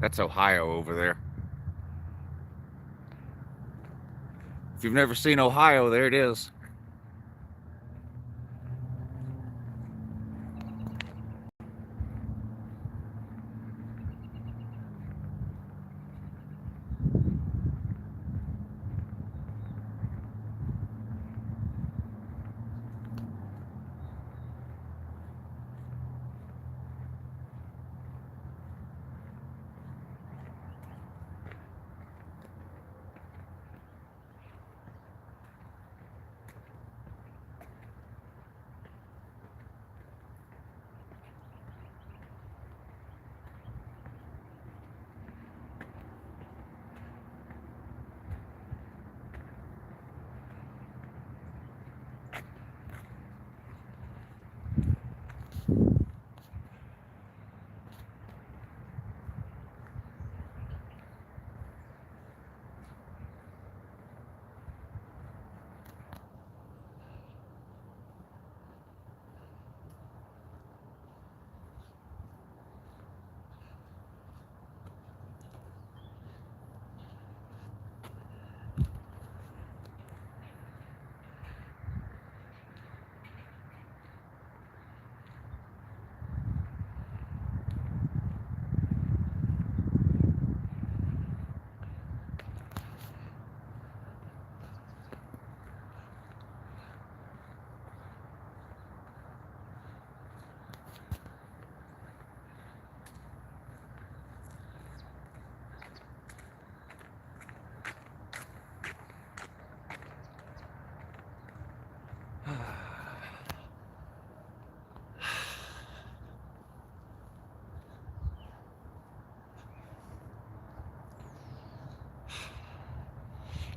That's Ohio over there. If you've never seen Ohio, there it is.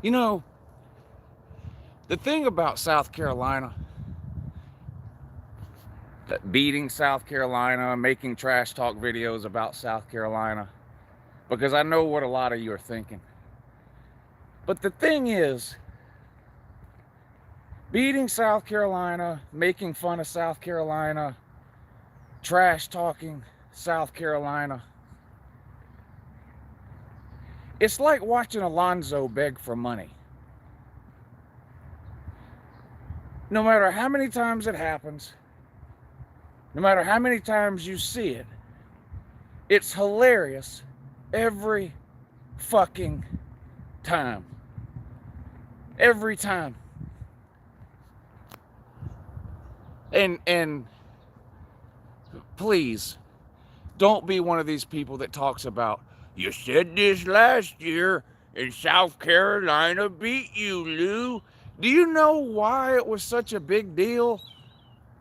You know, the thing about South Carolina, that beating South Carolina, making trash talk videos about South Carolina, because I know what a lot of you are thinking. But the thing is, beating South Carolina, making fun of South Carolina, trash talking South Carolina, it's like watching Alonzo beg for money. No matter how many times it happens, no matter how many times you see it, it's hilarious every fucking time. Every time. And please, don't be one of these people that talks about, you said this last year and South Carolina beat you, Lou. Do you know why it was such a big deal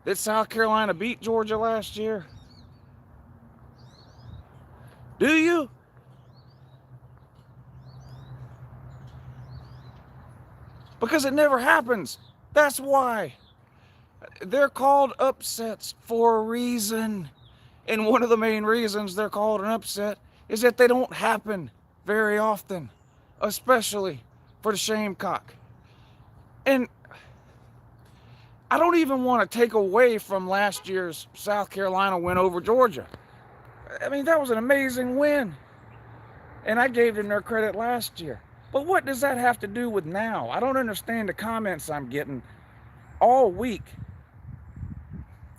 that South Carolina beat Georgia last year? Do you? Because it never happens. That's why. They're called upsets for a reason. And one of the main reasons they're called an upset is that they don't happen very often, especially for the Shamecock. And I don't even want to take away from last year's South Carolina win over Georgia. I mean, that was an amazing win. And I gave them their credit last year. But what does that have to do with now? I don't understand the comments I'm getting all week.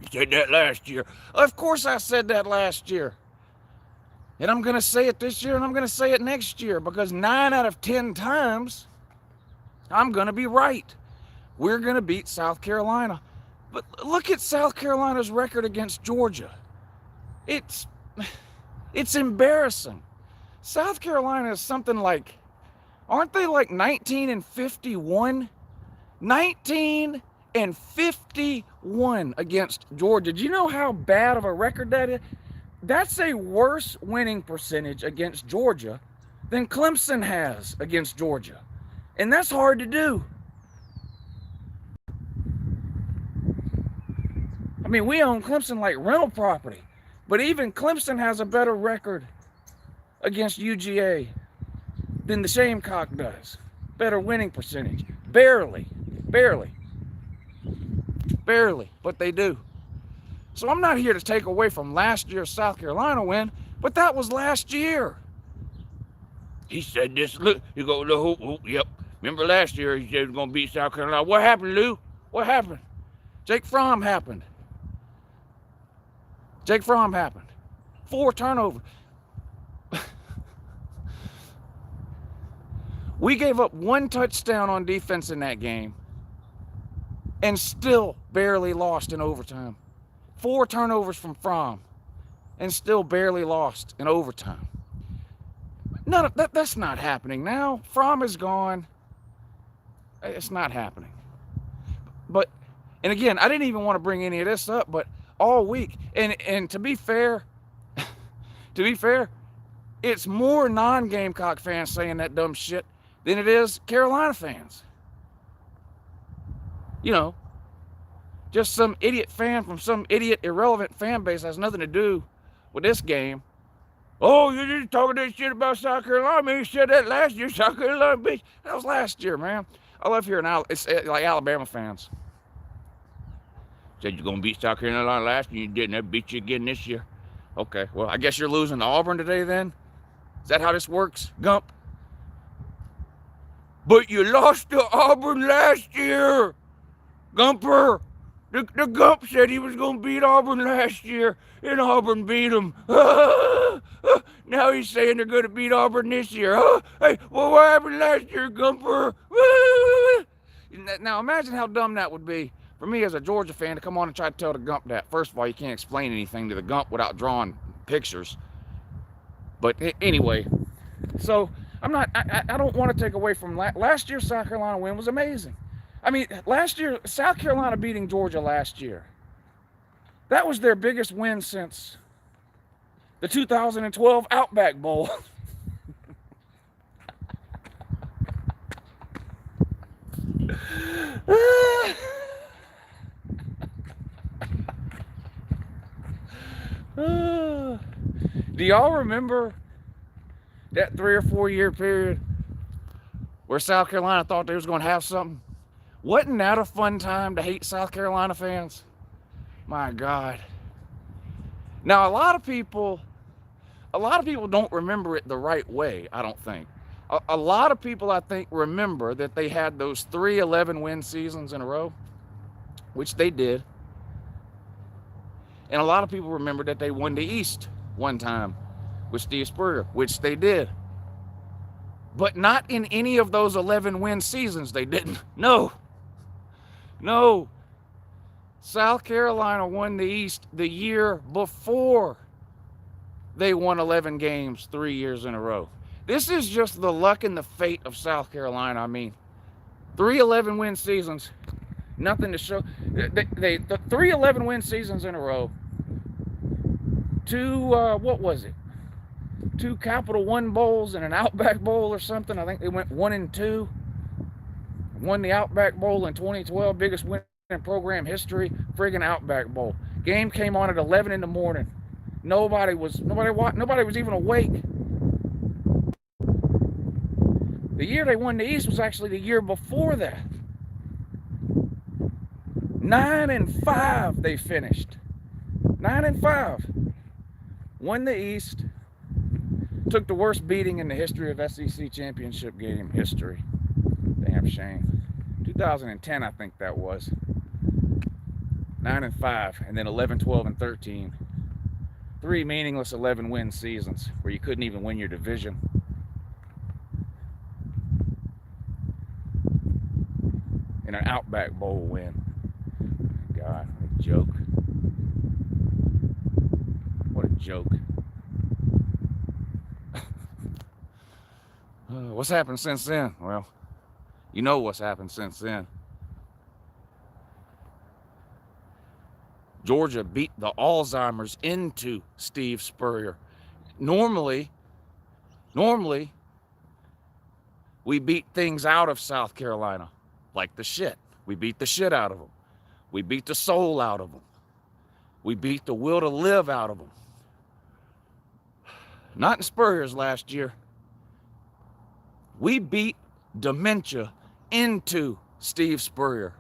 You said that last year. Of course I said that last year. And I'm going to say it this year and I'm going to say it next year, because 9 out of 10 times I'm going to be right. We're going to beat South Carolina. But look at South Carolina's record against Georgia. It's embarrassing. South Carolina is something like, aren't they like 19-51? 19-51 against Georgia. Do you know how bad of a record that is? That's a worse winning percentage against Georgia than Clemson has against Georgia. And that's hard to do. I mean, we own Clemson like rental property. But even Clemson has a better record against UGA than the Shamecock does. Better winning percentage. Barely, but they do. So I'm not here to take away from last year's South Carolina win, but that was last year. He said this. Look, you go, yep. Remember last year he said he was going to beat South Carolina. What happened, Lou? What happened? Jake Fromm happened. Jake Fromm happened. 4 turnovers. We gave up 1 touchdown on defense in that game and still barely lost in overtime. 4 turnovers from Fromm and still barely lost in overtime. None of that's not happening now. Fromm is gone. It's not happening. But, and again, I didn't even want to bring any of this up, but all week, and to be fair, it's more non-Gamecock fans saying that dumb shit than it is Carolina fans. You know, just some idiot fan from some idiot irrelevant fan base has nothing to do with this game. Oh, you're just talking that shit about South Carolina. Man, you said that last year. South Carolina beat. That was last year, man. I love hearing it's like Alabama fans. Said you're going to beat South Carolina last year. You didn't. That beat you again this year. Okay, well, I guess you're losing to Auburn today then? Is that how this works, Gump? But you lost to Auburn last year, Gumper. The Gump said he was going to beat Auburn last year, and Auburn beat him. Now he's saying they're going to beat Auburn this year. Hey, well, what happened last year, Gumper? Now, imagine how dumb that would be for me as a Georgia fan to come on and try to tell the Gump that. First of all, you can't explain anything to the Gump without drawing pictures. But anyway, so I don't want to take away from last year's South Carolina win was amazing. I mean, last year, South Carolina beating Georgia last year, that was their biggest win since the 2012 Outback Bowl. Do y'all remember that 3 or 4 year period where South Carolina thought they was going to have something? Wasn't that a fun time to hate South Carolina fans? My God. Now, a lot of people don't remember it the right way, I don't think. A lot of people, I think, remember that they had those 3 11-win seasons in a row, which they did. And a lot of people remember that they won the East one time with Steve Spurrier, which they did. But not in any of those 11-win seasons, they didn't. No. South Carolina won the East the year before they won 11 games 3 years in a row. This is just the luck and the fate of South Carolina. I mean, 3 11-win seasons, nothing to show. The 3 11-win seasons in a row. 2 Capital One Bowls and an Outback Bowl or something. I think they went 1-2. Won the Outback Bowl in 2012, biggest win in program history. Friggin' Outback Bowl. Game came on at 11 in the morning. Nobody was even awake. The year they won the East was actually the year before that. 9-5 they finished. 9-5. Won the East. Took the worst beating in the history of SEC championship game history. Damn shame. 2010, I think that was. 9-5, and then 11, 12, and 13. 3 meaningless 11-win seasons where you couldn't even win your division. And an Outback Bowl win. God, what a joke. What a joke. What's happened since then? Well, you know what's happened since then. Georgia beat the Alzheimer's into Steve Spurrier. Normally, we beat things out of South Carolina, like the shit. We beat the shit out of them. We beat the soul out of them. We beat the will to live out of them. Not in Spurrier's last year. We beat dementia into Steve Spurrier.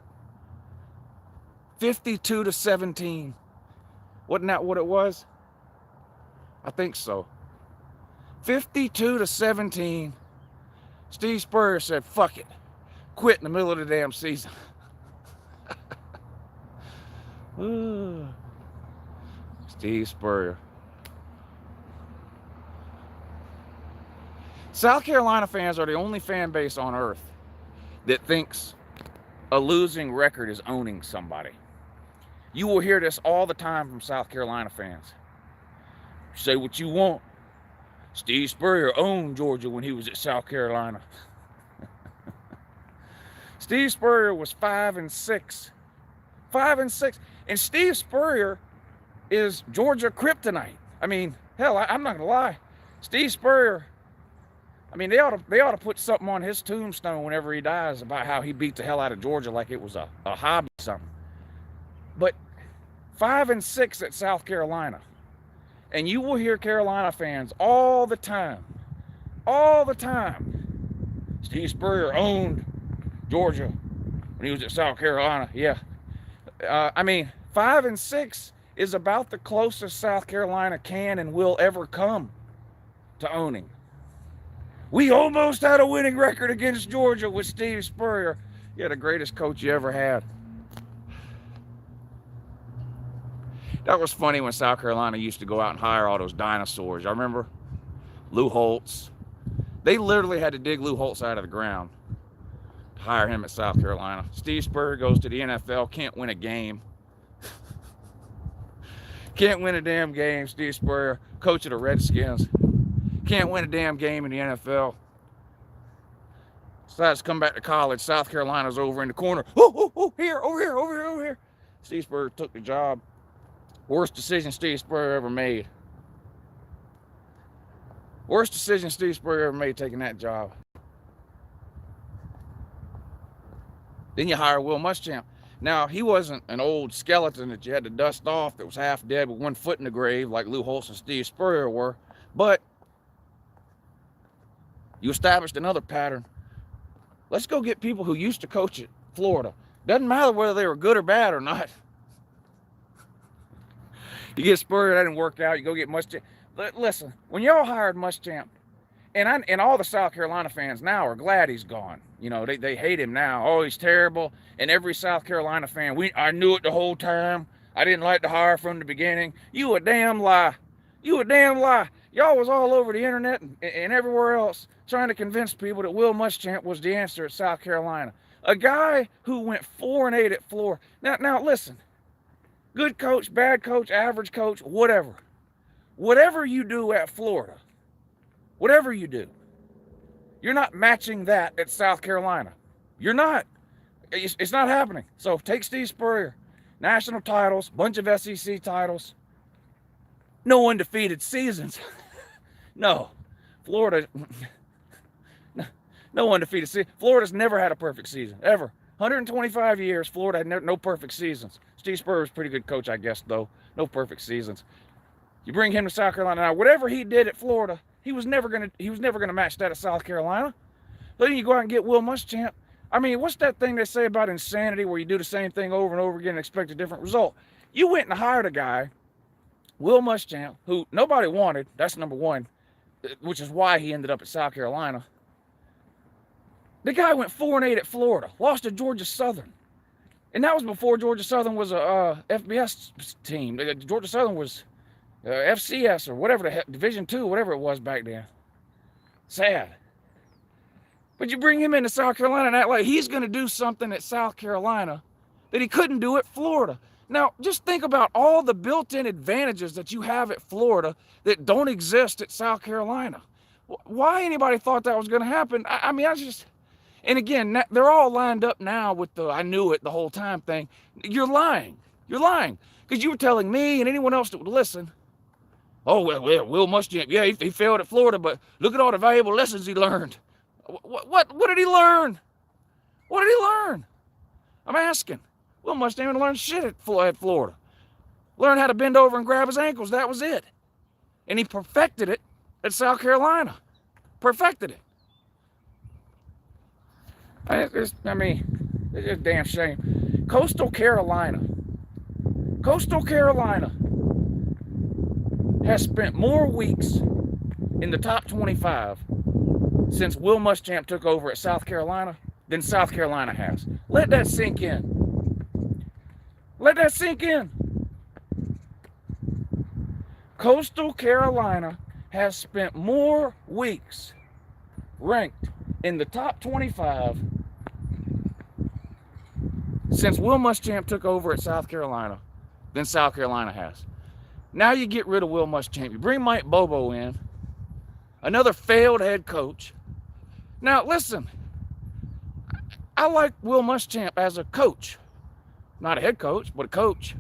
52-17. Wasn't that what it was? I think so. 52-17. Steve Spurrier said, fuck it. Quit in the middle of the damn season. Steve Spurrier. South Carolina fans are the only fan base on earth that thinks a losing record is owning somebody. You will hear this all the time from South Carolina fans. Say what you want. Steve Spurrier owned Georgia when he was at South Carolina. Steve Spurrier was 5-6. 5-6. And Steve Spurrier is Georgia kryptonite. I mean, hell, I'm not going to lie. Steve Spurrier, I mean, they ought to put something on his tombstone whenever he dies about how he beat the hell out of Georgia like it was a hobby or something. But 5-6 at South Carolina. And you will hear Carolina fans all the time. Steve Spurrier owned Georgia when he was at South Carolina. Yeah. I mean, 5-6 is about the closest South Carolina can and will ever come to owning. We almost had a winning record against Georgia with Steve Spurrier. Yeah, the greatest coach you ever had. That was funny when South Carolina used to go out and hire all those dinosaurs. I remember Lou Holtz. They literally had to dig Lou Holtz out of the ground to hire him at South Carolina. Steve Spurrier goes to the NFL, can't win a game. Can't win a damn game, Steve Spurrier, coach of the Redskins. Can't win a damn game in the NFL. Decides to come back to college. South Carolina's over in the corner. Over here. Steve Spurrier took the job. Worst decision Steve Spurrier ever made. Worst decision Steve Spurrier ever made taking that job. Then you hire Will Muschamp. Now, he wasn't an old skeleton that you had to dust off that was half dead with one foot in the grave like Lou Holtz and Steve Spurrier were. But you established another pattern. Let's go get people who used to coach at Florida. Doesn't matter whether they were good or bad or not. You get Spurrier, that didn't work out. You go get Muschamp. Listen, when y'all hired Muschamp, and all the South Carolina fans now are glad he's gone. You know, they hate him now. Oh, he's terrible. And every South Carolina fan, I knew it the whole time. I didn't like to hire from the beginning. You a damn lie. You a damn lie. Y'all was all over the internet and everywhere else trying to convince people that Will Muschamp was the answer at South Carolina. A guy who went 4-8 at Florida. Now listen. Good coach, bad coach, average coach, whatever. Whatever you do at Florida, whatever you do, you're not matching that at South Carolina. You're not. It's not happening. So take Steve Spurrier. National titles, bunch of SEC titles. No undefeated seasons. No. Florida, no undefeated season. Florida's never had a perfect season, ever. 125 years, Florida had no perfect seasons. Steve Spurrier's a pretty good coach, I guess, though. No perfect seasons. You bring him to South Carolina now. Whatever he did at Florida, he was never gonna match that at South Carolina. Then you go out and get Will Muschamp. I mean, what's that thing they say about insanity where you do the same thing over and over again and expect a different result? You went and hired a guy, Will Muschamp, who nobody wanted. That's number one, which is why he ended up at South Carolina. The guy went 4-8 at Florida, lost to Georgia Southern. And that was before Georgia Southern was a FBS team. Georgia Southern was FCS or whatever the heck, Division II, whatever it was back then. Sad. But you bring him into South Carolina and act like he's going to do something at South Carolina that he couldn't do at Florida. Now, just think about all the built-in advantages that you have at Florida that don't exist at South Carolina. Why anybody thought that was going to happen? I mean, and again, they're all lined up now with the I knew it the whole time thing. You're lying. You're lying. Because you were telling me and anyone else that would listen, oh, well, Will Muschamp, yeah, he failed at Florida, but look at all the valuable lessons he learned. What did he learn? What did he learn? I'm asking. Will Muschamp learned shit at Florida. Learned how to bend over and grab his ankles. That was it. And he perfected it at South Carolina. Perfected it. It's a damn shame. Coastal Carolina has spent more weeks in the top 25 since Will Muschamp took over at South Carolina than South Carolina has. Let that sink in. Let that sink in. Coastal Carolina has spent more weeks ranked in the top 25 since Will Muschamp took over at South Carolina than South Carolina has. Now you get rid of Will Muschamp. You bring Mike Bobo in, another failed head coach. Now listen, I like Will Muschamp as a coach. Not a head coach, but a coach.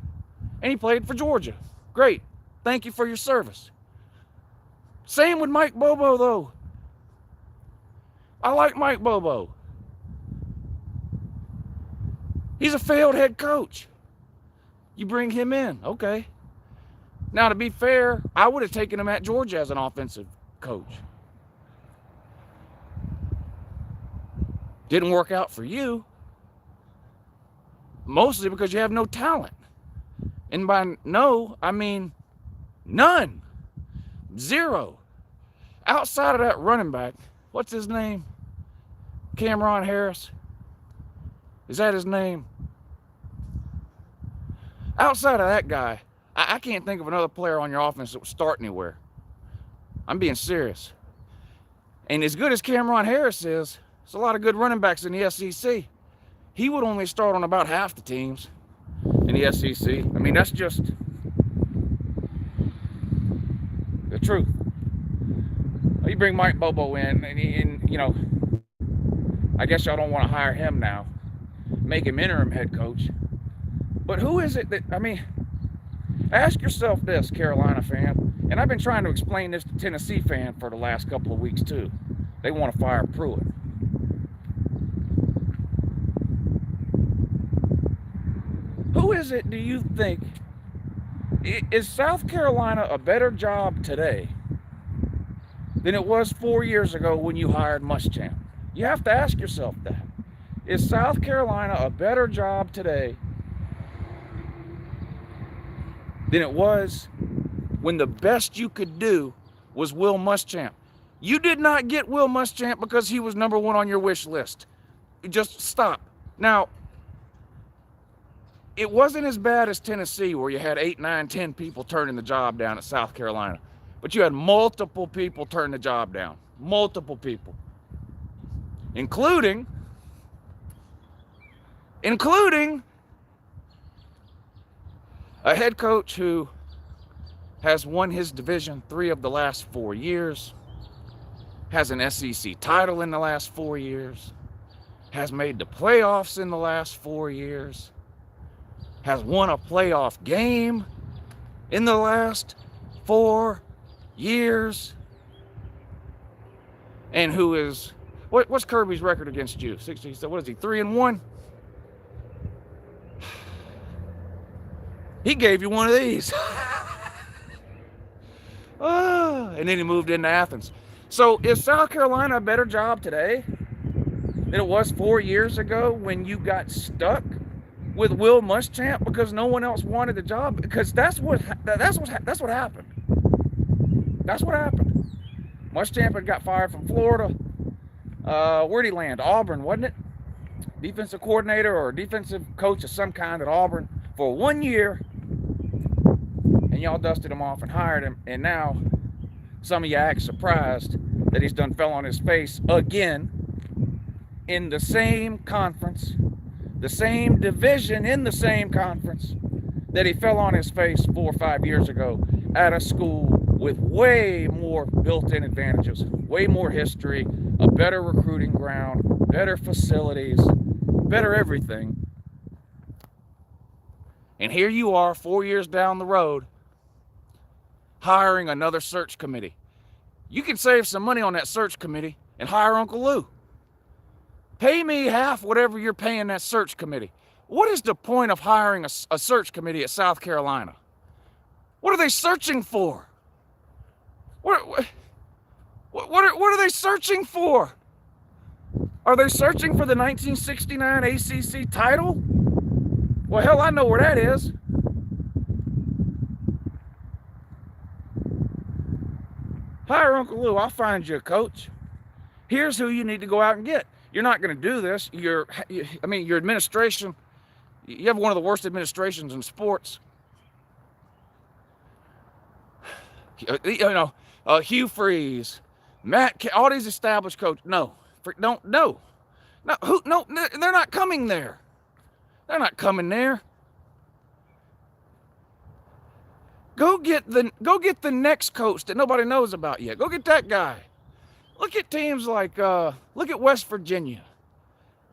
And he played for Georgia. Great. Thank you for your service. Same with Mike Bobo, though. I like Mike Bobo. He's a failed head coach. You bring him in, okay. Now, to be fair, I would have taken him at Georgia as an offensive coach. Didn't work out for you. Mostly because you have no talent. And by no, I mean none. Zero. Outside of that running back, what's his name? Cameron Harris? Is that his name? Outside of that guy, I can't think of another player on your offense that would start anywhere. I'm being serious. And as good as Cameron Harris is, there's a lot of good running backs in the SEC. He would only start on about half the teams in the SEC. I mean, that's just the truth. You bring Mike Bobo in, and you know, I guess y'all don't want to hire him now, make him interim head coach. But who is it that, I mean, ask yourself this, Carolina fan, and I've been trying to explain this to Tennessee fan for the last couple of weeks too. They want to fire Pruitt. Who is it, do you think, is South Carolina a better job today than it was 4 years ago when you hired Muschamp? You have to ask yourself that. Is South Carolina a better job today than it was when the best you could do was Will Muschamp? You did not get Will Muschamp because he was number one on your wish list. Just stop. Now, it wasn't as bad as Tennessee, where you had 8, 9, 10 people turning the job down at South Carolina. But you had multiple people turn the job down. Multiple people. Including a head coach who has won his Division III of the last 4 years, has an SEC title in the last 4 years, has made the playoffs in the last 4 years, has won a playoff game in the last 4 years, and who is, what's Kirby's record against you? 60, what is he, 3-1? He gave you one of these. And then he moved into Athens. So is South Carolina a better job today than it was 4 years ago when you got stuck with Will Muschamp because no one else wanted the job? Because that's what happened. That's what happened. Muschamp had got fired from Florida. Where'd he land? Auburn, wasn't it? Defensive coordinator or defensive coach of some kind at Auburn for 1 year. And y'all dusted him off and hired him. And now some of you act surprised that he's done fell on his face again in the same conference, the same division in the same conference that he fell on his face 4 or 5 years ago at a school with way more built-in advantages, way more history, a better recruiting ground, better facilities, better everything. And here you are 4 years down the road hiring another search committee. You can save some money on that search committee and hire UncleLou. Pay me half whatever you're paying that search committee. What is the point of hiring a search committee at South Carolina? What are they searching for? What are they searching for? Are they searching for the 1969 ACC title? Well, hell, I know where that is. Hire UncleLou. I'll find you a coach. Here's who you need to go out and get. You're not going to do this. Your administration, you have one of the worst administrations in sports. Hugh Freeze, all these established coaches. No, they're not coming there. They're not coming there. Go get the next coach that nobody knows about yet. Go get that guy. Look at teams like, look at West Virginia.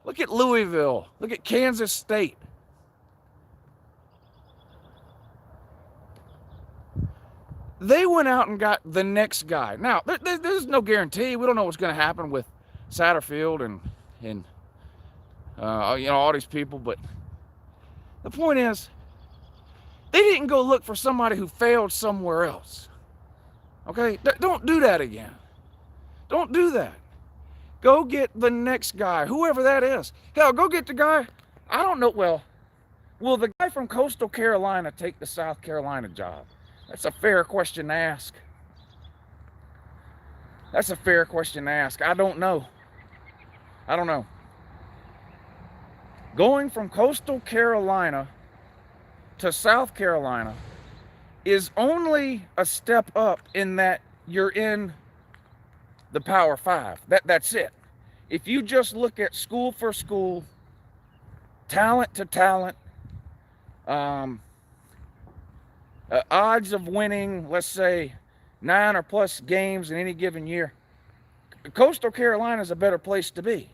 Look at Louisville. Look at Kansas State. They went out and got the next guy. Now, there's no guarantee. We don't know what's going to happen with Satterfield and all these people. But the point is, they didn't go look for somebody who failed somewhere else. Okay? Don't do that again. Don't do that. Go get the next guy, whoever that is. Hell, go get the guy. I don't know. Well, will the guy from Coastal Carolina take the South Carolina job? That's a fair question to ask. That's a fair question to ask. I don't know. I don't know. Going from Coastal Carolina to South Carolina is only a step up in that you're in the Power Five. That's it. If you just look at school for school, talent to talent, odds of winning, let's say 9 or plus games in any given year, Coastal Carolina is a better place to be.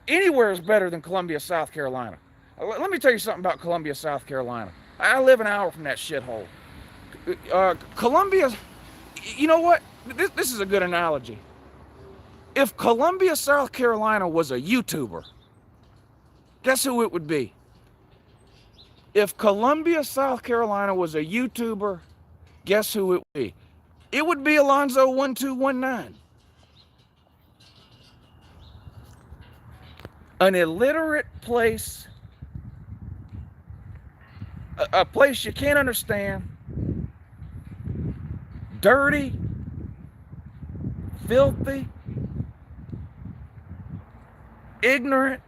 Anywhere is better than Columbia, South Carolina. Let me tell you something about Columbia, South Carolina. I live an hour from that shithole. Columbia, you know what? This is a good analogy. If Columbia, South Carolina was a YouTuber, guess who it would be? If Columbia, South Carolina was a YouTuber, guess who it would be? It would be Alonzo1219. An illiterate place, a place you can't understand, dirty, filthy, ignorant.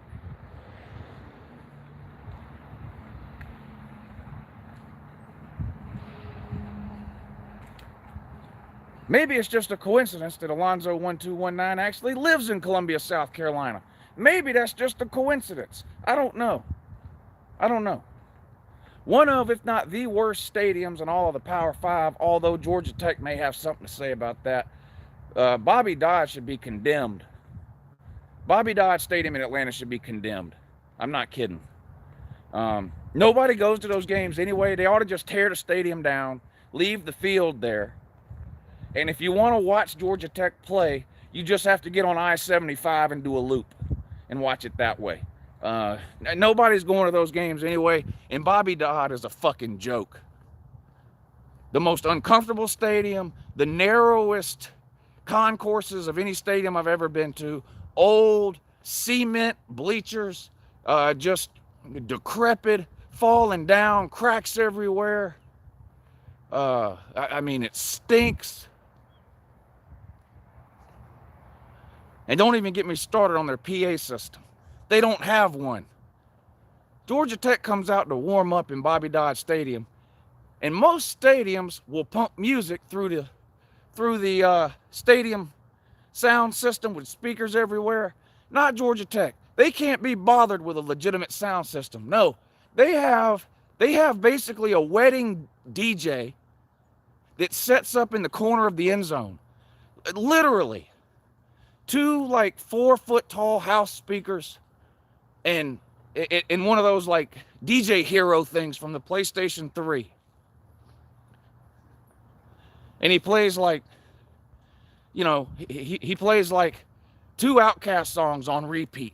Maybe it's just a coincidence that Alonzo1219 actually lives in Columbia, South Carolina. Maybe that's just a coincidence. I don't know. I don't know. One of, if not the worst stadiums in all of the Power Five, although Georgia Tech may have something to say about that. Bobby Dodd should be condemned. Bobby Dodd Stadium in Atlanta should be condemned. I'm not kidding. Nobody goes to those games anyway. They ought to just tear the stadium down, leave the field there. And if you want to watch Georgia Tech play, you just have to get on I-75 and do a loop and watch it that way. Nobody's going to those games anyway, and Bobby Dodd is a fucking joke. The most uncomfortable stadium, the narrowest concourses of any stadium I've ever been to, old cement bleachers, just decrepit, falling down, cracks everywhere. I mean, it stinks. And don't even get me started on their PA system. They don't have one. Georgia Tech comes out to warm up in Bobby Dodd Stadium, and most stadiums will pump music through the stadium sound system with speakers everywhere. Not Georgia Tech. They can't be bothered with a legitimate sound system. No, they have basically a wedding DJ that sets up in the corner of the end zone. Literally. 2 like 4-foot tall house speakers and in one of those like DJ Hero things from the PlayStation 3. And he plays like, you know, he plays like 2 Outkast songs on repeat.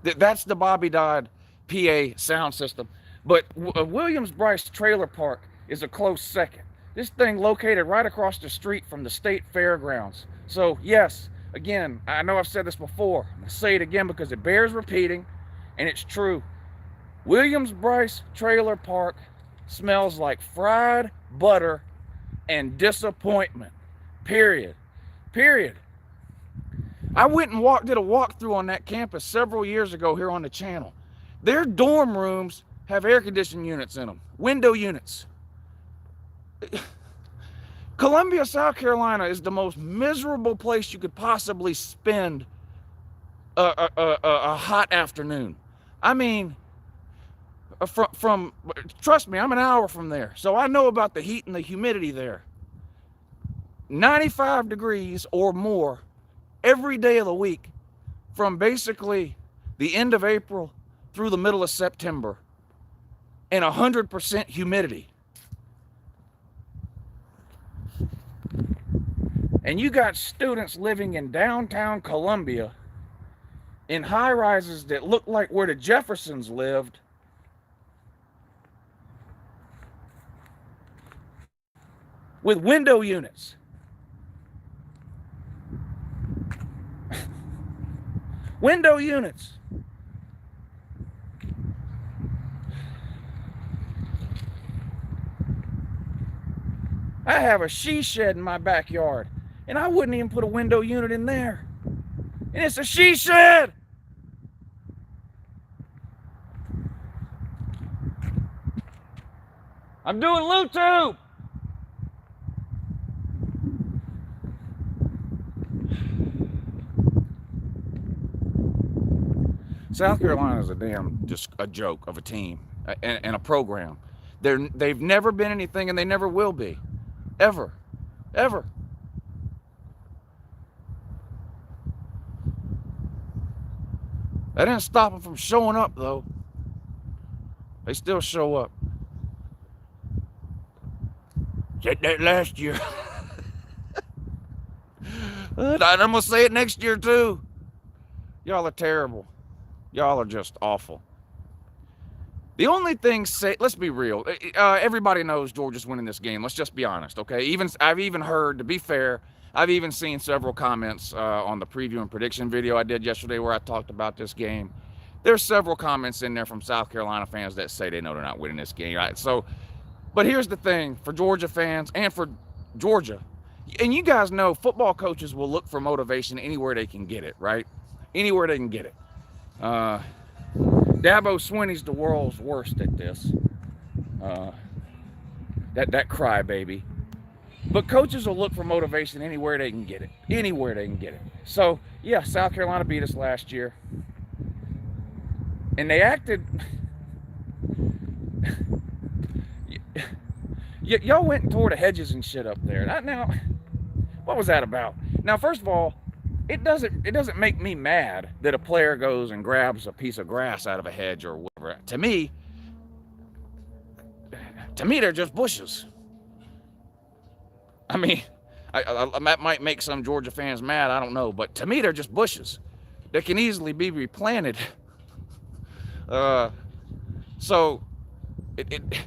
That's the Bobby Dodd PA sound system. But Williams-Brice Trailer Park is a close second. This thing located right across the street from the state fairgrounds. So yes, again, I know I've said this before. I'm going to say it again because it bears repeating, and it's true. Williams-Brice Trailer Park smells like fried butter and disappointment, period. Period. I went and did a walkthrough on that campus several years ago here on the channel. Their dorm rooms have air conditioning units in them, window units. Columbia, South Carolina is the most miserable place you could possibly spend a hot afternoon. I mean, trust me, I'm an hour from there, so I know about the heat and the humidity there. 95 degrees or more every day of the week from basically the end of April through the middle of September, and 100% humidity. And you got students living in downtown Columbia in high rises that look like where the Jeffersons lived, with window units. Window units. I have a she shed in my backyard, and I wouldn't even put a window unit in there. And it's a she shed. I'm doing YouTube. South Carolina is just a joke of a team and a program. They've never been anything, and they never will be. Ever. Ever. That didn't stop them from showing up, though. They still show up. Said that last year. I'm going to say it next year, too. Y'all are terrible. Y'all are just awful. The only thing, let's be real. Everybody knows Georgia's winning this game. Let's just be honest, okay? I've even heard, to be fair, I've even seen several comments on the preview and prediction video I did yesterday where I talked about this game. There's several comments in there from South Carolina fans that say they know they're not winning this game, right? So, but here's the thing for Georgia fans and for Georgia, and you guys know football coaches will look for motivation anywhere they can get it, right? Anywhere they can get it. Dabo Swinney's the world's worst at this. That crybaby. But coaches will look for motivation anywhere they can get it. Anywhere they can get it. So, yeah, South Carolina beat us last year. And they acted... Y'all went and tore the hedges and shit up there. Now, what was that about? Now, first of all, it doesn't make me mad that a player goes and grabs a piece of grass out of a hedge or whatever. To me, they're just bushes. I mean, that might make some Georgia fans mad, I don't know, but to me, they're just bushes that can easily be replanted. So, it's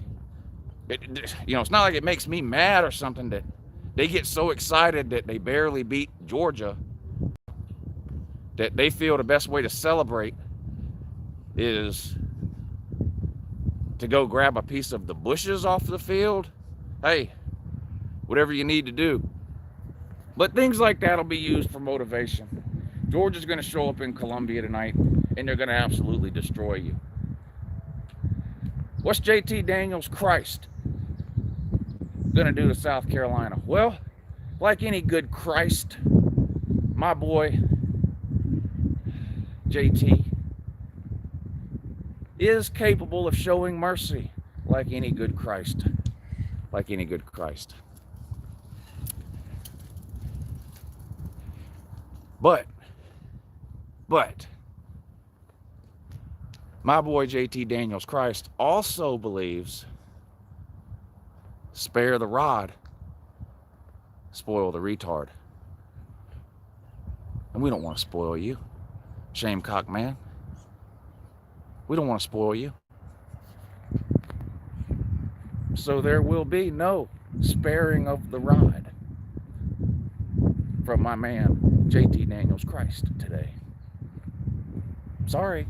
not like it makes me mad or something that they get so excited that they barely beat Georgia that they feel the best way to celebrate is to go grab a piece of the bushes off the field. Hey, whatever you need to do. But things like that will be used for motivation. Georgia's going to show up in Columbia tonight, and they're going to absolutely destroy you. What's JT Daniels Christ going to do to South Carolina? Well, like any good Christ, my boy JT is capable of showing mercy like any good Christ. Like any good Christ. But my boy JT Daniels Christ also believes spare the rod, spoil the retard. And we don't want to spoil you, shamecock man. We don't want to spoil you. So there will be no sparing of the rod from my man JT Daniels Christ today. Sorry.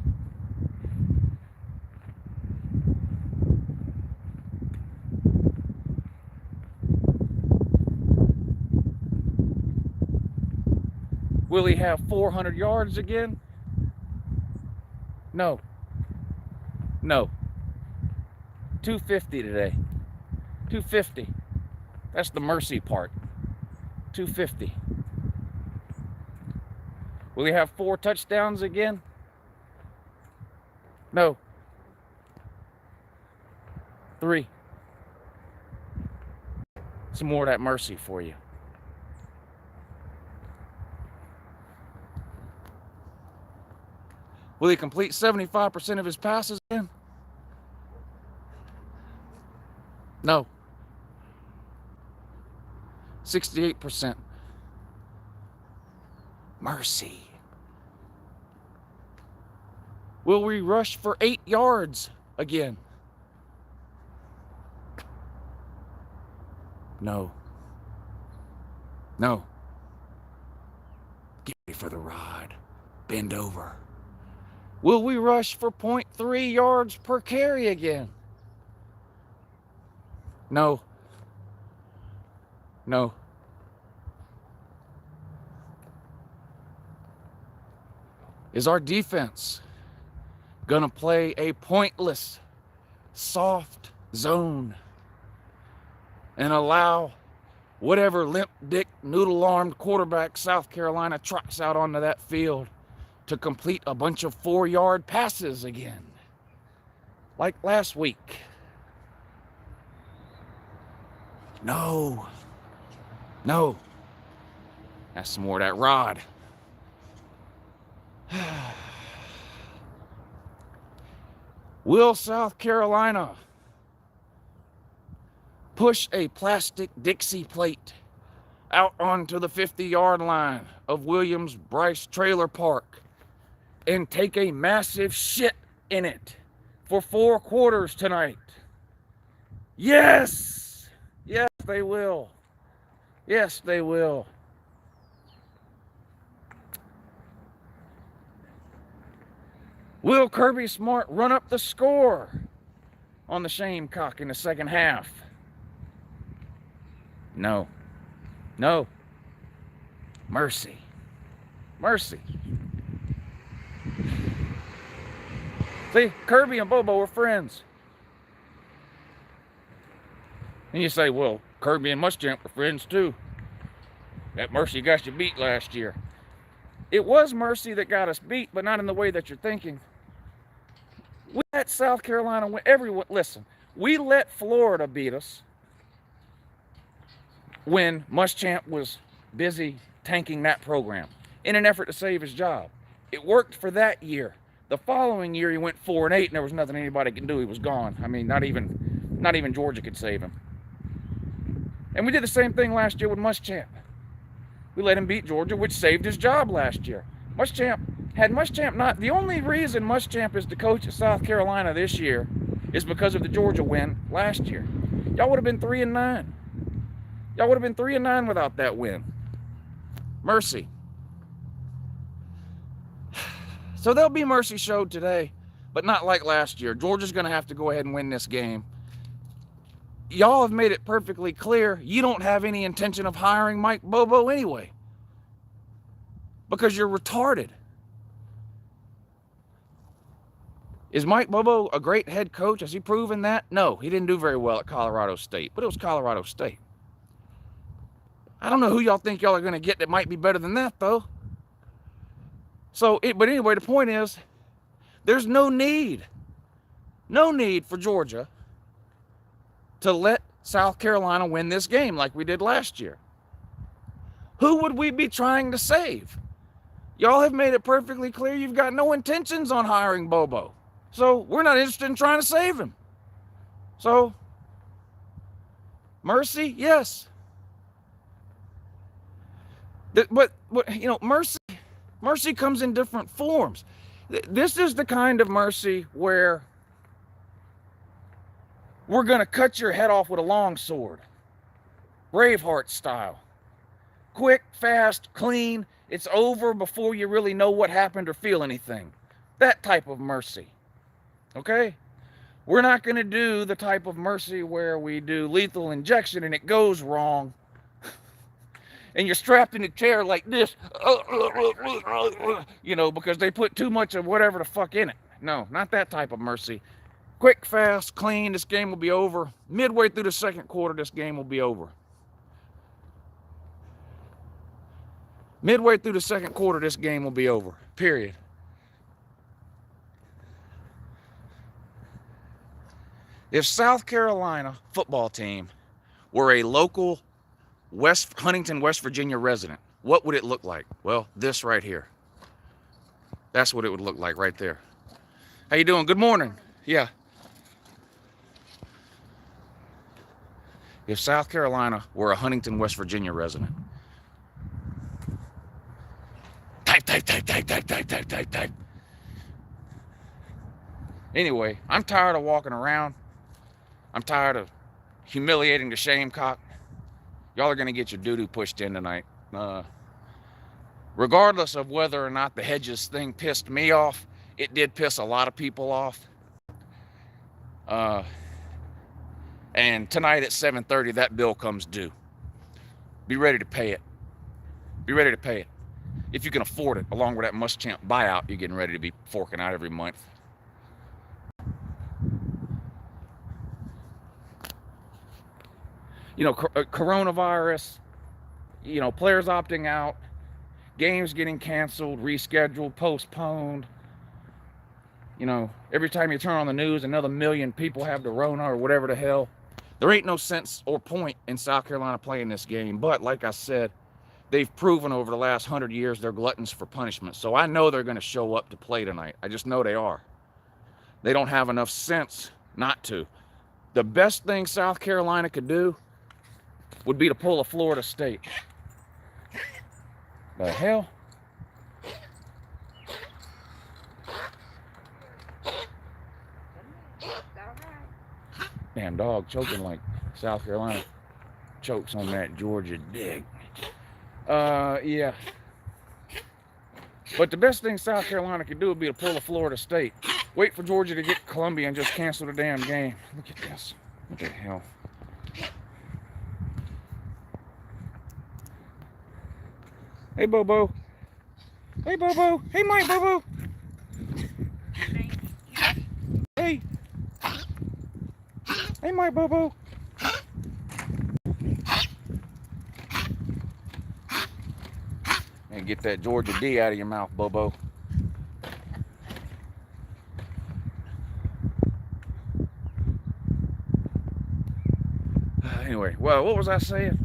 Will he have 400 yards again? No. No. 250 today. 250. That's the mercy part. 250. Will he have 4 touchdowns again? No. 3. Some more of that mercy for you. Will he complete 75% of his passes again? No. 68%. Mercy. Will we rush for 8 yards again? No. No. Get ready for the ride. Bend over. Will we rush for 0.3 yards per carry again? No. No. Is our defense gonna play a pointless, soft zone and allow whatever limp dick, noodle-armed quarterback South Carolina trots out onto that field to complete a bunch of 4-yard passes again, like last week? No. No. That's some more of that rod. Will South Carolina push a plastic Dixie plate out onto the 50-yard line of Williams-Brice Trailer Park and take a massive shit in it for 4 quarters tonight? Yes! Yes, they will. Yes, they will. Will Kirby Smart run up the score on the Gamecock in the second half? No. No. Mercy. Mercy. See, Kirby and Bobo are friends. And you say, well, Kirby and Muschamp were friends too. That Mercy got you beat last year. It was Mercy that got us beat, but not in the way that you're thinking. We let South Carolina win. Everyone, listen, we let Florida beat us when Muschamp was busy tanking that program in an effort to save his job. It worked for that year. The following year, he went 4-8, and there was nothing anybody could do. He was gone. I mean, not even Georgia could save him. And we did the same thing last year with Muschamp. We let him beat Georgia, which saved his job last year. Had Muschamp not, the only reason Muschamp is the coach at South Carolina this year is because of the Georgia win last year. Y'all would have been 3-9. Y'all would have been 3-9 without that win. Mercy. So there'll be mercy showed today, but not like last year. Georgia's going to have to go ahead and win this game. Y'all have made it perfectly clear you don't have any intention of hiring Mike Bobo anyway, because you're retarded. Is Mike Bobo a great head coach? Has he proven that? No, he didn't do very well at Colorado State, but it was Colorado State. I don't know who y'all think y'all are going to get that might be better than that, though. But anyway, the point is, there's no need for Georgia to let South Carolina win this game like we did last year. Who would we be trying to save? Y'all have made it perfectly clear you've got no intentions on hiring Bobo. So we're not interested in trying to save him. So, mercy, yes. But you know, mercy comes in different forms. This is the kind of mercy where we're going to cut your head off with a long sword. Braveheart style. Quick, fast, clean. It's over before you really know what happened or feel anything. That type of mercy. Okay? We're not going to do the type of mercy where we do lethal injection and it goes wrong. and you're strapped in a chair like this, you know, because they put too much of whatever the fuck in it. No, not that type of mercy. Quick, fast, clean, this game will be over. Midway through the second quarter, this game will be over. Midway through the second quarter, this game will be over. Period. If South Carolina football team were a local Huntington, West Virginia resident, what would it look like? Well, this right here. That's what it would look like right there. How you doing? Good morning. Yeah. If South Carolina were a Huntington, West Virginia resident. Type. Anyway, I'm tired of walking around. I'm tired of humiliating the shamecock. Y'all are going to get your doo-doo pushed in tonight. Regardless of whether or not the Hedges thing pissed me off, it did piss a lot of people off. And tonight at 7:30, that bill comes due. Be ready to pay it. Be ready to pay it. If you can afford it, along with that Muschamp buyout you're getting ready to be forking out every month. You know, coronavirus, you know, players opting out, games getting canceled, rescheduled, postponed. You know, every time you turn on the news, another million people have the Rona or whatever the hell. There ain't no sense or point in South Carolina playing this game. But like I said, they've proven over the last 100 years they're gluttons for punishment. So I know they're going to show up to play tonight. I just know they are. They don't have enough sense not to. The best thing South Carolina could do would be to pull a Florida State. The hell? Damn dog choking like South Carolina chokes on that Georgia dig. Yeah. But the best thing South Carolina could do would be to pull a Florida State. Wait for Georgia to get Columbia and just cancel the damn game. Look at this. What the hell? Hey, Bobo. Hey, Bobo. Hey, Mike, Bobo. Hey. Hey, Mike, Bobo. And get that Georgia D out of your mouth, Bobo. Anyway, well, what was I saying?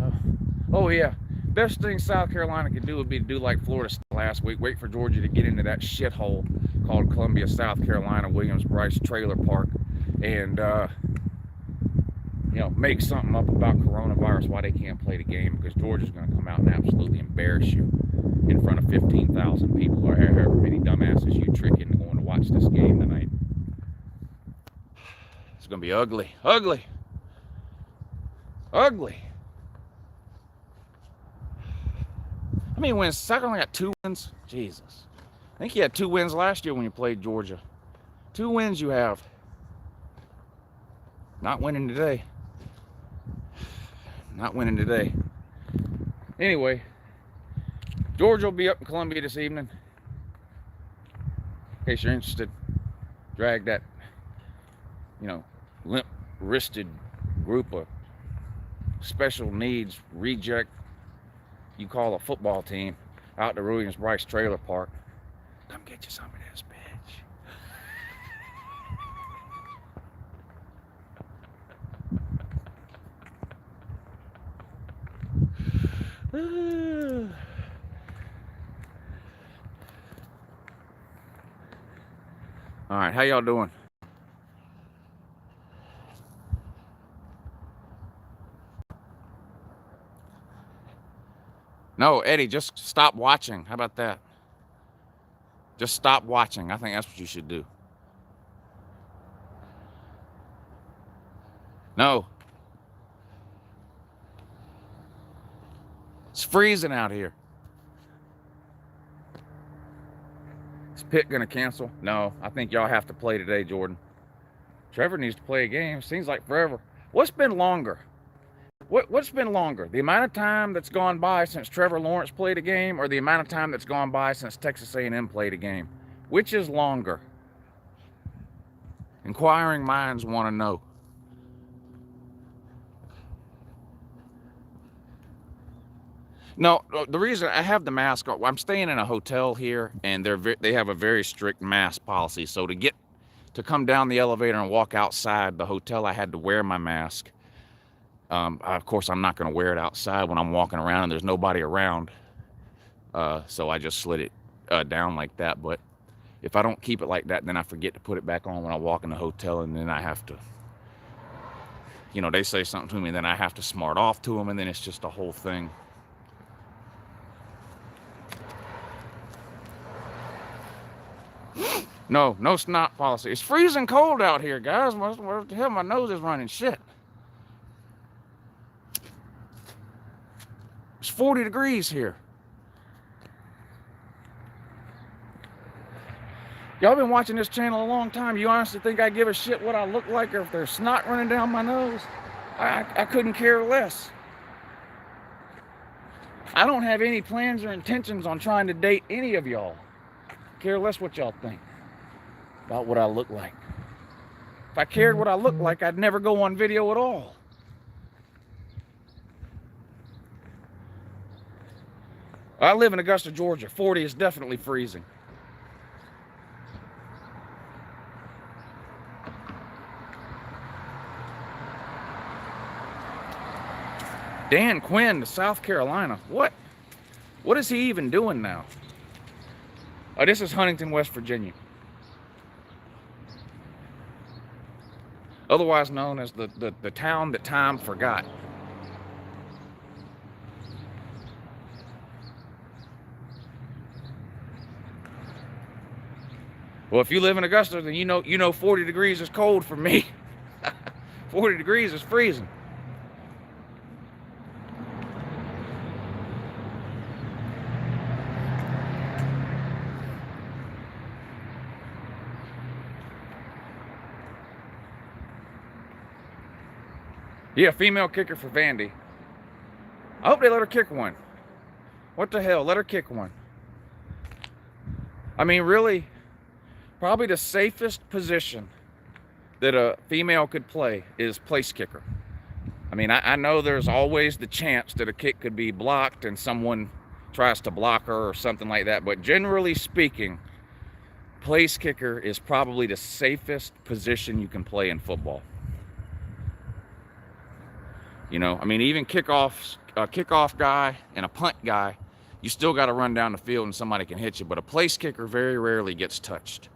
Oh, yeah. Best thing South Carolina could do would be to do like Florida last week. Wait for Georgia to get into that shithole called Columbia, South Carolina, Williams-Brice Trailer Park. And, you know, make something up about coronavirus, why they can't play the game, because Georgia's going to come out and absolutely embarrass you in front of 15,000 people, or however many dumbasses you trick into going to watch this game tonight. It's going to be ugly. Ugly. Ugly. I mean, when South Carolina got 2 wins, Jesus. I think you had 2 wins last year when you played Georgia. 2 wins you have. Not winning today. Not winning today. Anyway, Georgia will be up in Columbia this evening. In case you're interested, drag that, you know, limp-wristed group of special needs reject you call a football team out to Williams-Brice Trailer Park. Come get you some of this, bitch. All right, how y'all doing? No, Eddie, just stop watching. How about that? Just stop watching. I think that's what you should do. No. It's freezing out here. Is Pitt going to cancel? No, I think y'all have to play today, Jordan. Trevor needs to play a game. Seems like forever. What's been longer? What's been longer? The amount of time that's gone by since Trevor Lawrence played a game, or the amount of time that's gone by since Texas A&M played a game? Which is longer? Inquiring minds want to know. No, the reason I have the mask on, I'm staying in a hotel here, and they have a very strict mask policy. So to come down the elevator and walk outside the hotel, I had to wear my mask. Of course, I'm not going to wear it outside when I'm walking around and there's nobody around. So I just slid it down like that. But if I don't keep it like that, then I forget to put it back on when I walk in the hotel, and then I have to, you know, they say something to me, and then I have to smart off to them, and then it's just a whole thing. No snot policy. It's freezing cold out here, guys. What the hell? My nose is running. Shit. It's 40 degrees here. Y'all been watching this channel a long time. You honestly think I give a shit what I look like, or if there's snot running down my nose? I couldn't care less. I don't have any plans or intentions on trying to date any of y'all. Care less what y'all think about what I look like. If I cared what I look like, I'd never go on video at all. I live in Augusta, Georgia. 40 is definitely freezing. Dan Quinn to South Carolina. What is he even doing now? Oh, this is Huntington, West Virginia. Otherwise known as the town that time forgot. Well, if you live in Augusta, then you know 40 degrees is cold for me. 40 degrees is freezing. Yeah, female kicker for Vandy. I hope they let her kick one. What the hell? Let her kick one. I mean, really, probably the safest position that a female could play is place kicker. I mean, I know there's always the chance that a kick could be blocked and someone tries to block her or something like that, but generally speaking, place kicker is probably the safest position you can play in football. You know, I mean, even a kickoff guy and a punt guy, you still got to run down the field and somebody can hit you, but a place kicker very rarely gets touched.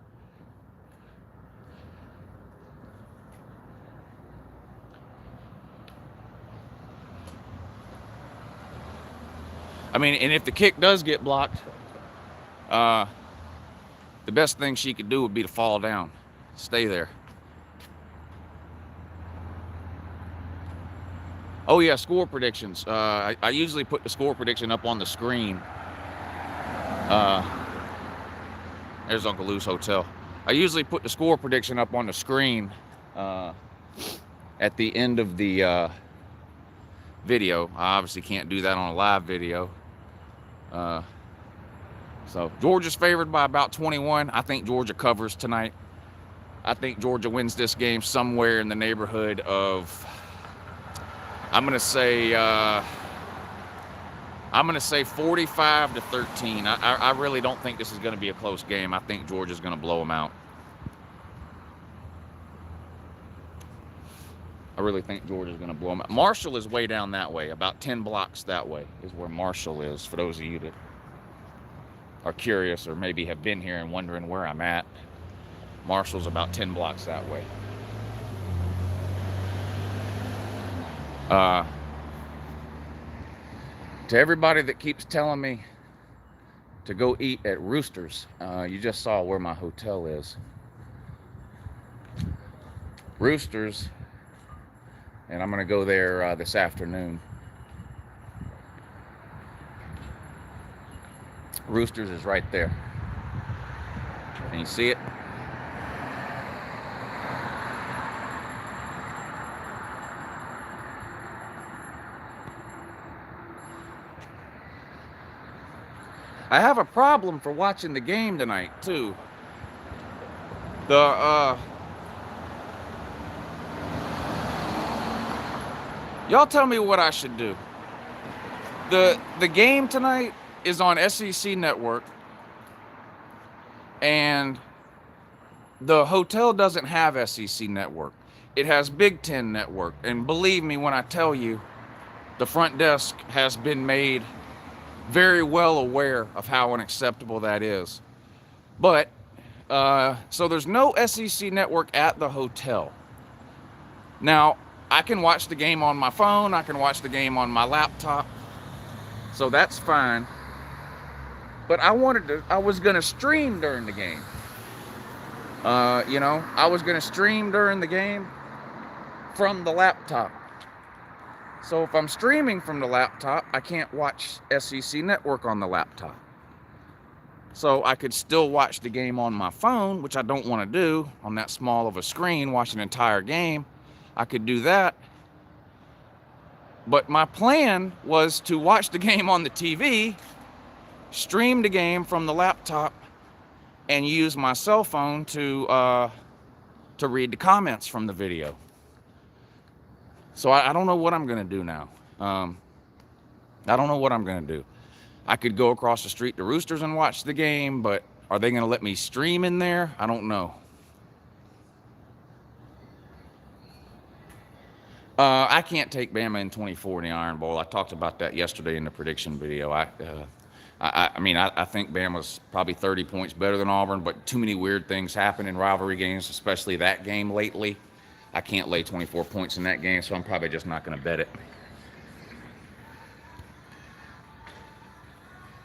I mean, and if the kick does get blocked, the best thing she could do would be to fall down, stay there. Oh yeah, score predictions. I usually put the score prediction up on the screen. There's UncleLou's hotel. I usually put the score prediction up on the screen at the end of the video. I obviously can't do that on a live video. So Georgia's favored by about 21. I think Georgia covers tonight. I think Georgia wins this game somewhere in the neighborhood of, I'm gonna say 45-13. I really don't think this is gonna be a close game. I think Georgia's gonna blow them out. I really think Georgia's gonna blow them out. Marshall is way down that way, about 10 blocks that way is where Marshall is, for those of you that are curious or maybe have been here and wondering where I'm at. Marshall's about 10 blocks that way. To everybody that keeps telling me to go eat at Roosters, you just saw where my hotel is. Roosters, and I'm gonna go there this afternoon. Roosters is right there. Can you see it? I have a problem for watching the game tonight, too. Y'all tell me what I should do. The game tonight is on SEC Network, and the hotel doesn't have SEC Network. It has Big Ten Network, and believe me when I tell you, the front desk has been made very well aware of how unacceptable that is. But, so there's no SEC Network at the hotel. Now, I can watch the game on my phone, I can watch the game on my laptop, so that's fine. But I was gonna stream during the game. I was gonna stream during the game from the laptop. So if I'm streaming from the laptop, I can't watch SEC Network on the laptop. So I could still watch the game on my phone, which I don't want to do on that small of a screen, watch an entire game. I could do that. But my plan was to watch the game on the TV, stream the game from the laptop, and use my cell phone to read the comments from the video. So I don't know what I'm gonna do now. I don't know what I'm gonna do. I could go across the street to Roosters and watch the game, but are they gonna let me stream in there? I don't know. I can't take Bama in 24 in the Iron Bowl. I talked about that yesterday in the prediction video. I mean, I think Bama's probably 30 points better than Auburn, but too many weird things happen in rivalry games, especially that game lately. I can't lay 24 points in that game, so I'm probably just not going to bet it.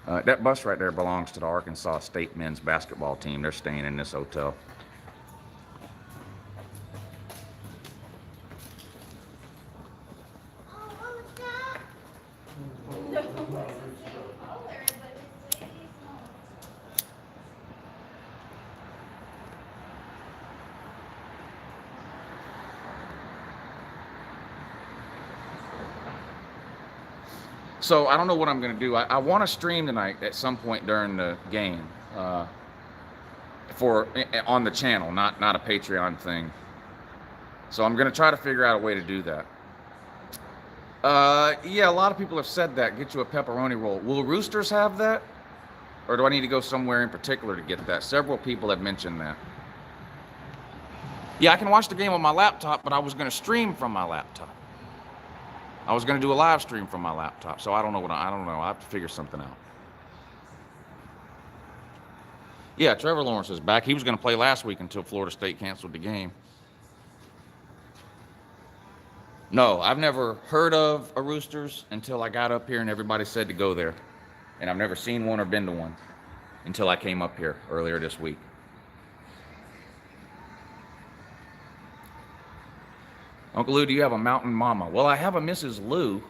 That bus right there belongs to the Arkansas State men's basketball team. They're staying in this hotel. So I don't know what I'm going to do. I want to stream tonight at some point during the game on the channel, not a Patreon thing. So I'm going to try to figure out a way to do that. Yeah, a lot of people have said that. Get you a pepperoni roll. Will Roosters have that? Or do I need to go somewhere in particular to get that? Several people have mentioned that. Yeah, I can watch the game on my laptop, but I was going to stream from my laptop. I was going to do a live stream from my laptop, so I don't know. I have to figure something out. Yeah, Trevor Lawrence is back. He was going to play last week until Florida State canceled the game. No, I've never heard of a Roosters until I got up here and everybody said to go there. And I've never seen one or been to one until I came up here earlier this week. Uncle Lou, do you have a mountain mama? Well, I have a Mrs. Lou.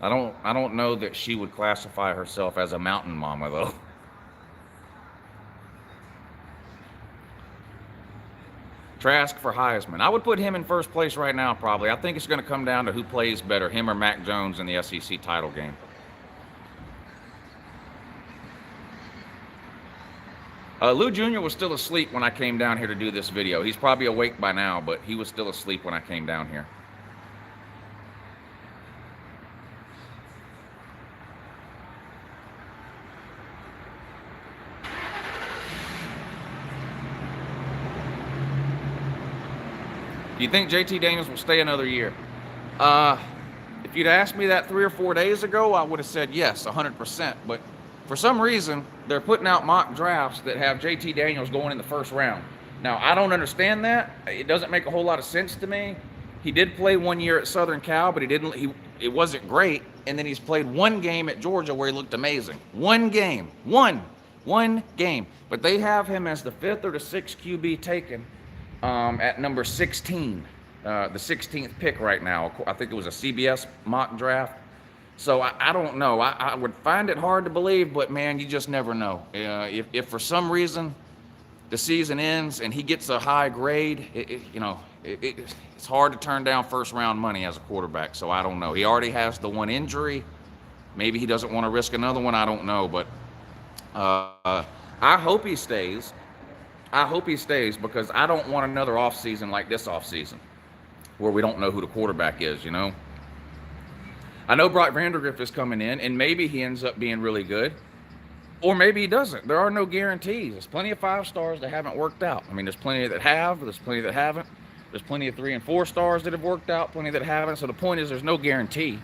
I don't know that she would classify herself as a mountain mama, though. Trask for Heisman. I would put him in first place right now, probably. I think it's going to come down to who plays better, him or Mac Jones in the SEC title game. Lou Jr. was still asleep when I came down here to do this video. He's probably awake by now, but he was still asleep when I came down here. Do you think JT Daniels will stay another year? If you'd asked me that 3 or 4 days ago, I would have said yes, 100%. But for some reason, they're putting out mock drafts that have JT Daniels going in the first round. Now, I don't understand that. It doesn't make a whole lot of sense to me. He did play 1 year at Southern Cal, but it wasn't great. And then he's played 1 game at Georgia where he looked amazing. 1 game. One game. But they have him as the 5th or the 6th QB taken at number 16. The 16th pick right now. I think it was a CBS mock draft. So I don't know. I would find it hard to believe, but man, you just never know. If for some reason the season ends and he gets a high grade, it's hard to turn down first round money as a quarterback. So I don't know. He already has the 1 injury. Maybe he doesn't want to risk another one. I don't know, but I hope he stays. I hope he stays because I don't want another offseason like this offseason where we don't know who the quarterback is, you know? I know Brock Vandergriff is coming in, and maybe he ends up being really good, or maybe he doesn't. There are no guarantees. There's plenty of 5 stars that haven't worked out. I mean, there's plenty that have, there's plenty that haven't. There's plenty of 3 and 4 stars that have worked out, plenty that haven't. So the point is there's no guarantee.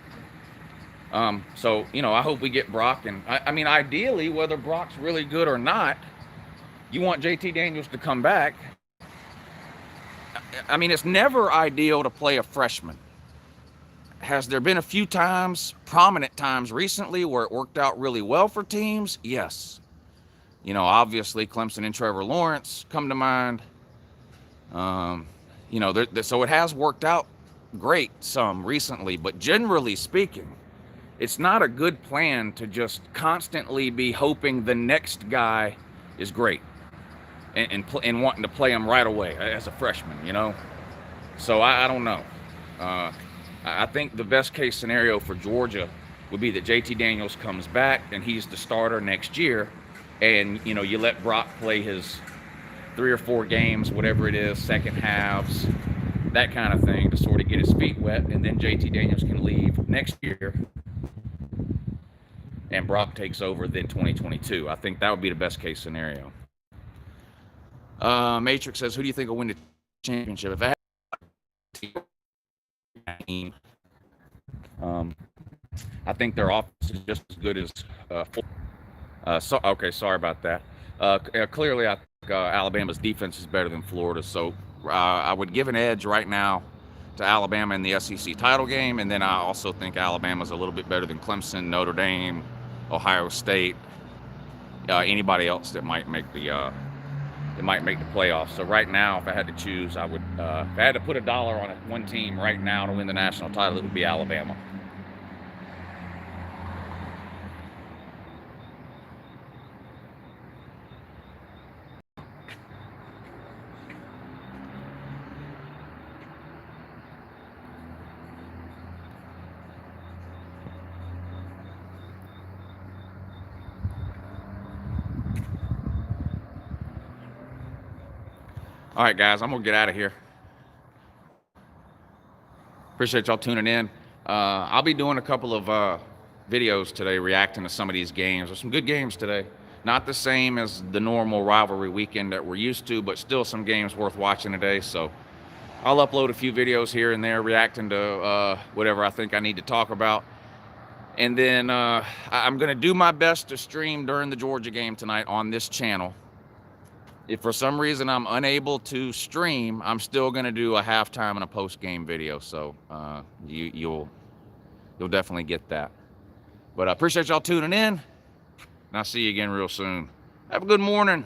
So, you know, I hope we get Brock. And I mean, ideally, whether Brock's really good or not, you want JT Daniels to come back. I mean, it's never ideal to play a freshman. Has there been a few times, prominent times recently, where it worked out really well for teams? Yes. You know, obviously, Clemson and Trevor Lawrence come to mind. You know, so it has worked out great some recently, but generally speaking, it's not a good plan to just constantly be hoping the next guy is great and wanting to play him right away as a freshman, you know? So I don't know. I think the best case scenario for Georgia would be that JT Daniels comes back and he's the starter next year, and, you know, you let Brock play his 3 or 4 games, whatever it is, second halves, that kind of thing, to sort of get his feet wet, and then JT Daniels can leave next year and Brock takes over then 2022. I think that would be the best case scenario. Matrix says, who do you think will win the championship? If I had a team, I think their offense is just as good as okay, sorry about that. Clearly, I think Alabama's defense is better than Florida, so I would give an edge right now to Alabama in the SEC title game, and then I also think Alabama's a little bit better than Clemson, Notre Dame, Ohio State, anybody else that might make the playoffs. So right now, if I had to choose, I would, if I had to put $1 on one team right now to win the national title, it would be Alabama. All right, guys, I'm going to get out of here. Appreciate y'all tuning in. I'll be doing a couple of videos today reacting to some of these games. There's some good games today. Not the same as the normal rivalry weekend that we're used to, but still some games worth watching today. So I'll upload a few videos here and there reacting to whatever I think I need to talk about. And then I'm going to do my best to stream during the Georgia game tonight on this channel. If for some reason I'm unable to stream, I'm still going to do a halftime and a post-game video. So you'll definitely get that. But I appreciate y'all tuning in, and I'll see you again real soon. Have a good morning.